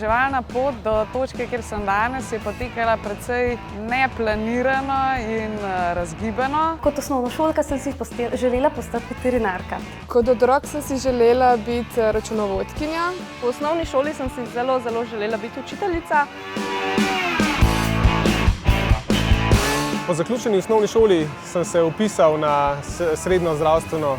izobraževalna pot do točke, kjer sem danes, je potekala precej neplanirano in razgibano. Kot osnovnošolka sem si želela postati veterinarka. Kot otrok sem si želela biti računovodkinja. V osnovni šoli sem si zelo želela biti učiteljica. Po zaključeni osnovni šoli sem se vpisal na srednjo zdravstveno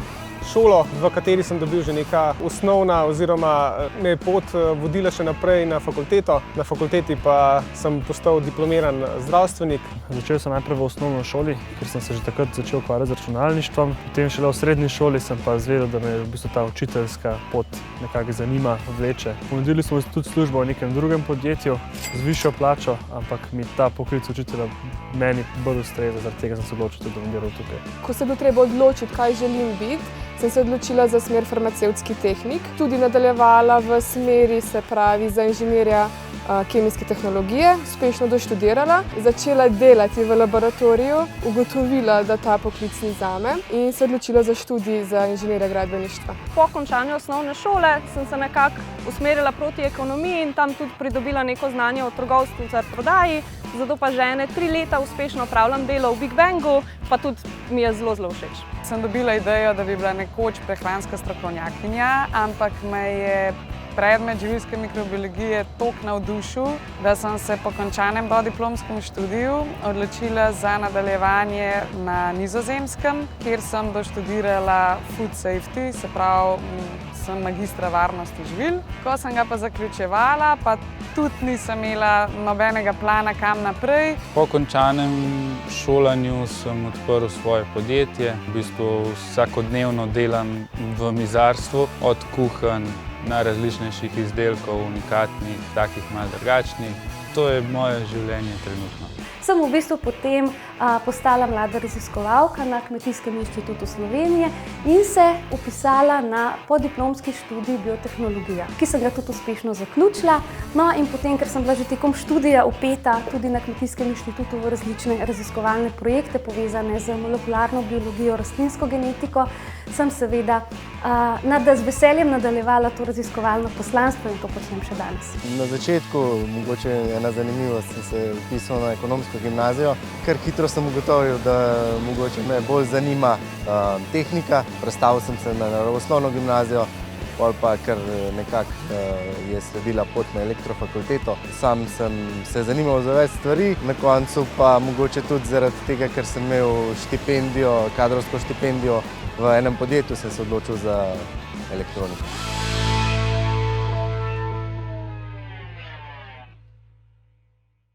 šolo, v kateri sem dobil že neka osnovna oziroma me je pot vodila še naprej na fakulteto. Na fakulteti pa sem postal diplomiran zdravstvenik. Začel sem najprej v osnovni šoli, ker sem se že takrat začel ukvarjati z računalništvom. Potem šele v srednji šoli sem pa izvedel, da me v bistvu ta učiteljska pot nekako zanima, vleče. Ponudili smo tudi službo v nekem drugem podjetju z višjo plačo, ampak mi ta poklic učitelja meni bolj ustreza, zaradi tega sem se odločil, da bom delal tukaj. Ko se je bilo treba odločiti, kaj želim biti, sem se odločila za smer farmacevtski tehnik. Tudi nadaljevala v smeri, se pravi, za inženirja kemijske tehnologije, uspešno doštudirala, začela delati v laboratoriju, ugotovila, da ta poklic ni zame in se odločila za študij za inženirja gradbeništva. Po končanju osnovne šole sem se nekako usmerila proti ekonomiji in tam tudi pridobila neko znanje o trgovstvu ter prodaji, zato pa že 3 leta uspešno opravljam delo v Big Bangu, pa tudi mi je zelo všeč. Sem dobila idejo, da bi bila nekoč prehranska strokovnjakinja, ampak me je predmet živilske mikrobiologije toliko navdušil, da sem se po končanem dodiplomskem študiju odločila za nadaljevanje na Nizozemskem, kjer sem doštudirala food safety, se pravi, sem magistra varnosti živil. Ko sem ga pa zaključevala, pa tudi nisem imela nobenega plana kam naprej. Po končanem šolanju sem odprl svoje podjetje. V bistvu vsakodnevno delam v mizarstvu, od kuhanj, najrazličnejših izdelkov, unikatnih, takih malo drugačnih. To je moje življenje trenutno. Sem v bistvu potem postala mlada raziskovalka na Kmetijskem inštitutu Slovenije in se vpisala na podiplomski študij biotehnologija, ki sem ga tudi uspešno zaključila. No in potem, ker sem bila že tekom študija vpeta tudi na Kmetijskem inštitutu v različne raziskovalne projekte povezane z molekularno biologijo, rastlinsko genetiko, sem seveda z veseljem nadaljevala to raziskovalno poslanstvo in to počnem še danes. Na začetku, mogoče ena zanimivost, sem se vpisal na ekonomsko gimnazijo. Kar hitro sem ugotovil, da mogoče me bolj zanima tehnika. Prestavil sem se na osnovno gimnazijo, pol pa kar nekako je sledila pot na elektrofakulteto. Sam sem se zanimal za več stvari, na koncu pa mogoče tudi zaradi tega, ker sem imel štipendijo, kadrovsko štipendijo v enem podjetju, sem se odločil za elektroniko.